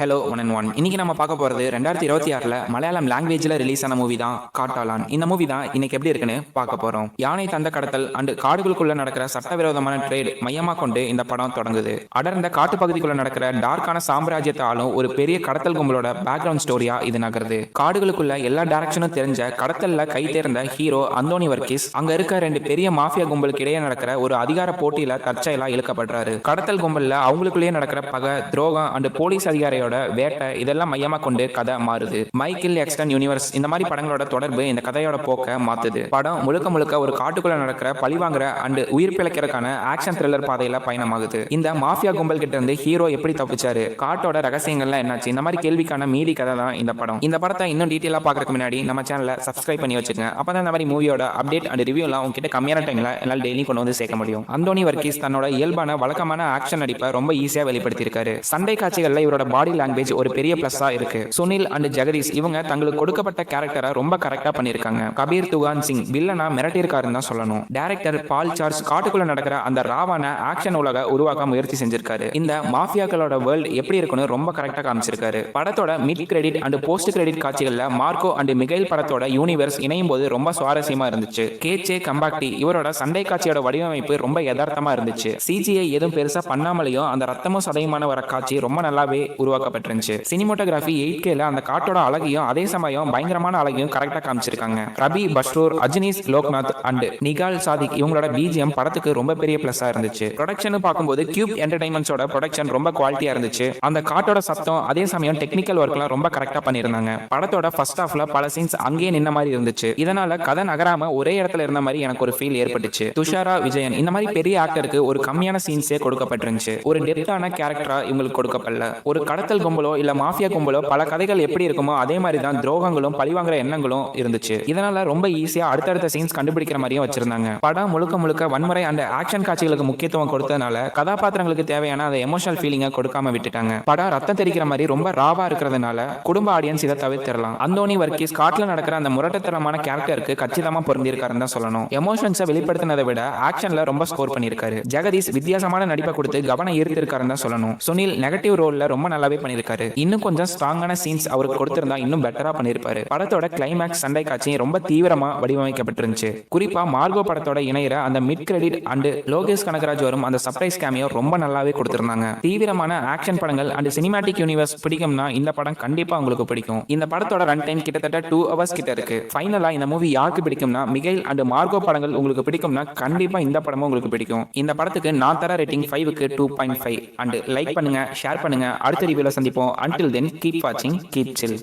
Hello one and one. இன்னைக்கு நம்ம பார்க்க போகிறது 2026 மலையாளம் லாங்குவேஜில் ரிலீஸ் ஆன மூவி தான் காட்டாலான். இந்த மூவி தான் இன்னைக்கு எப்படி இருக்குன்னு பார்க்க போகிறோம். யானை தந்த கடத்தல் அண்ட் காடுகளுக்குள்ள நடக்கிற சட்டவிரோதமான ட்ரேட் மையமாக கொண்டு இந்த படம் தொடங்குது. அடர்ந்த காட்டு பகுதிக்குள்ள நடக்கிற டார்க்கான சாம்ராஜ்யத்தை ஆளும் ஒரு பெரிய கடத்தல் கும்பலோட பேக்ரவுண்ட் ஸ்டோரியா இது நகருது. காடுகளுக்குள்ள எல்லா டைரக்ஷனும் தெரிஞ்ச கடத்தல்ல கை தேர்ந்த ஹீரோ அந்தோனி வர்கீஸ் அங்க இருக்க ரெண்டு பெரிய மாஃபியா கும்பலுக்கு இடையே நடக்கிற ஒரு அதிகார போட்டியில தற்செயலா இழுக்கப்படுறாரு. கடத்தல் கும்பல்ல அவங்களுக்குள்ளேயே நடக்கிற பகை, துரோகம் அண்ட் போலீஸ் அதிகாரியோட வேட்டை இதெல்லாம் மையமா கொண்டு கதை மாறுது. மைக்கேல் எக்ஸ்டன் யூனிவர்ஸ் இந்த மாதிரி படங்களோட தொடர்பு இந்த கதையோட போக்க மாத்துது. படம் முழுக்க முழுக்க ஒரு காட்டுக்குள்ள நடக்கிற பழிவாங்கிற அண்ட் உயிர் பிழைக்கிறதுக்கான ஆக்ஷன் த்ரில்லர் பாதையில பயணமாகுது. இந்த மாஃபியா கும்பல் கிட்ட இருந்து ஹீரோ எப்படி தப்பிச்சாரு, காட்டோட ரகசியங்கள்லாம் என்னாச்சு, இந்த மாதிரி கேள்விக்கான மீதி கதை தான் இந்த படம். இந்த படத்தை இன்னும் டீட்டெயிலா பாக்குறதுக்கு முன்னாடி நம்ம சேனலை சப்ஸ்கிரைப் பண்ணி வச்சுக்கோங்க. அப்பதான் இந்த மாதிரி மூவியோட அப்டேட் அண்ட் ரிவ்யூ எல்லாம் உங்ககிட்ட கம்மியான டைம்ல என்னால் டெய்லி கொண்டு வந்து சேர்க்க முடியும். அந்தோனி வர்கீஸ் தன்னோட இயல்பான வழக்கமான ஆக்ஷன் நடிப்பை ரொம்ப ஈஸியா வெளிப்படுத்தியிருக்காரு. சண்டை காட்சிகள்ல இவரோட பாடி லாங்குவேஜ் ஒரு பெரிய பிளஸ்ஸா இருக்கு. சுனில் அண்ட் ஜெகதீஷ் இவங்க தங்களுக்கு கொடுக்கப்பட்ட கேரக்டரை ரொம்ப கரெக்டா பண்ணிருக்காங்க. கபீர் துகான் சிங் வில்லனா மிரட்டியிருக்காருன்னு தான் சொல்லணும். டைரக்டர் பால் சார்ஸ் காட்டுக்குள்ள நடக்கிற அந்த ராவான ஆக்ஷன் உலக உருவாக்க முயற்சி செஞ்சிருக்காரு. இந்த மாஃபியாக்களோட வேர்ல்ட் எப்படி இருக்குன்னு ரொம்ப கரெக்டா காமிச்சிருக்காரு. படத்தோட mid credit and post credit காட்சிகள்ல மார்க்கோ அண்ட் மிகைல் படத்தோட யூனிவர்ஸ் இணையும் போது ரொம்ப சுவாரஸ்யமா இருந்துச்சு. கேச்சே கம்பாக்டி இவரோட சண்டை காட்சியோட வடிவமைப்பு ரொம்ப யதார்த்தமா இருந்துச்சு. சிஜிஐ எதுவும் பெருசா பண்ணாமலையும் அந்த ரத்தமும் சதையுமான வர காட்சி ரொம்ப நல்லாவே உருவாக்கப்பட்டிருந்துச்சு. சினிமோட்டோகிராஃபி 8Kல அந்த காட்டோட அழகையும் அதே சமயம் பயங்கரமான அழகையும் கரெக்டா காமிச்சிருக்காங்க. ரபி பஸ்ரூர், அஜ்னீஸ் லோக்நாத் அண்ட் நிகால் சாதிக் இவங்களோட பிஜிஎம் படத்துக்கு ரொம்ப பெரிய பிளஸ்ஸா இருந்துச்சு. ப்ரொடக்ஷன் பார்க்கும்போது கியூப் என்டர்டைன்மெண்ட்ஸோட ப்ரொடக்ஷன் ரொம்ப குவாலிட்டியா இருந்துச்சு. அந்த காட்டோட சத்தம் அதே சமயம் டெக்னிக்கல் ஒர்க்லாம் ரொம்ப கரெக்டா பண்ணிருந்தாங்க. படத்தோட ஃபர்ஸ்ட் ஹாஃப்ல பல சீன்ஸ் அங்கேயே நின்ன மாதிரி இருந்துச்சு. இதனால கதை நகராம ஒரே இடத்துல இருந்த மாதிரி எனக்கு ஒரு ஃபீல் ஏற்பட்டுச்சு. துஷாரா விஜயன் இந்த மாதிரி பெரிய ஆக்டருக்கு ஒரு கம்மியான சீன்ஸே கொடுக்கப்பட்டிருந்துச்சு. ஒரு டெப்தான கேரக்டரா இவங்களுக்கு கொடுக்கப்படல. ஒரு கடத்தல் கும்பலோ இல்ல மாஃபியா கும்பலோ பல கதைகள் எப்படி இருக்குமோ அதே மாதிரி தான் துரோகங்களும் பழிவாங்கிற எண்ணங்களும் இருந்துச்சு. இதனால ரொம்ப ஈஸியா அடுத்தடுத்த சீன்ஸ் கண்டுபிடிக்கிற மாதிரியும் வச்சிருந்தாங்க. படம் முழுக்க முழுக்க வன்முறை அண்ட் ஆக்ஷன் காட்சிகளுக்கு முக்கியத்துவம் கொடுத்ததுனால கதாபாத்திரங்களுக்கு தேவையான அந்த எமோஷனல் ஃபீலிங்கை கொடுக்காம விட்டுட்டாங்க. படம் ரத்தம் தெரிக்கிற மாதிரி ரொம்ப ராவா இருக்கிறதுனால குடும்ப ஆடியன்ஸ் இதை தவிர்த்திடலாம். அந்தோனி வர்கீஸ் காட்டுல நடக்கிற அந்த முரட்டத்தனமான கேரக்டருக்கு கச்சிதமா பொருந்திருக்காருன்னு தான் சொல்லணும். எமோஷன்ஸை வெளிப்படுத்தினதை விட ஆக்ஷன்ல ரொம்ப ஸ்கோர் பண்ணிருக்காரு. ஜெகதீஷ் வித்தியாசமான நடிப்பை கொடுத்து கவனம் ஈர்த்திருக்காருன்னு தான் சொல்லணும். சுனில் நெகட்டிவ் ரோல்ல ரொம்ப நல்லாவே பண்ணிருக்காரு. இன்னும் கொஞ்சம் ஸ்ட்ராங்கான சீன்ஸ் அவருக்கு கொடுத்திருந்தா இன்னும் பெட்டரா பண்ணிருப்பாரு. படத்தோட கிளைமேக்ஸ் சண்டை காட்சி ரொம்ப தீவிரமா வடிவமைக்கப்பட்டிருந்துச்சு. குறிப்பா மார்கோ படத்தோட இணையிற அந்த mid credit and Lokesh Kanagaraj வரும் அந்த சர்ப்ரைஸ் கேமியோ ரொம்ப நல்லாவே கொடுத்திருந்தாங்க. தீவிரமான ஆக்ஷன் படங்கள் அண்ட் சினிமாட்டிக் யூனிவர்ஸ் பிடிக்கும்னா இந்த படம் கண்டிப்பா உங்களுக்கு பிடிக்கும். இந்த படத்தோட ரன் டைம் கிட்டத்தட்ட 2 hours கிட்ட இருக்கு. ஃபைனலா இந்த மூவி யாருக்கு பிடிக்கும்னா மிகைல் அண்ட் மார்கோ படங்கள் உங்களுக்கு பிடிக்கும்னா கண்டிப்பா இந்த படமும் உங்களுக்கு பிடிக்கும். இந்த படத்துக்கு நான் தர ரேட்டிங் 5க்கு 2.5 அண்ட் லைக் பண்ணுங்க, ஷேர் பண்ணுங்க. அடுத்த ரிவ்யூல சந்திப்போம். Until then, keep watching, keep chill.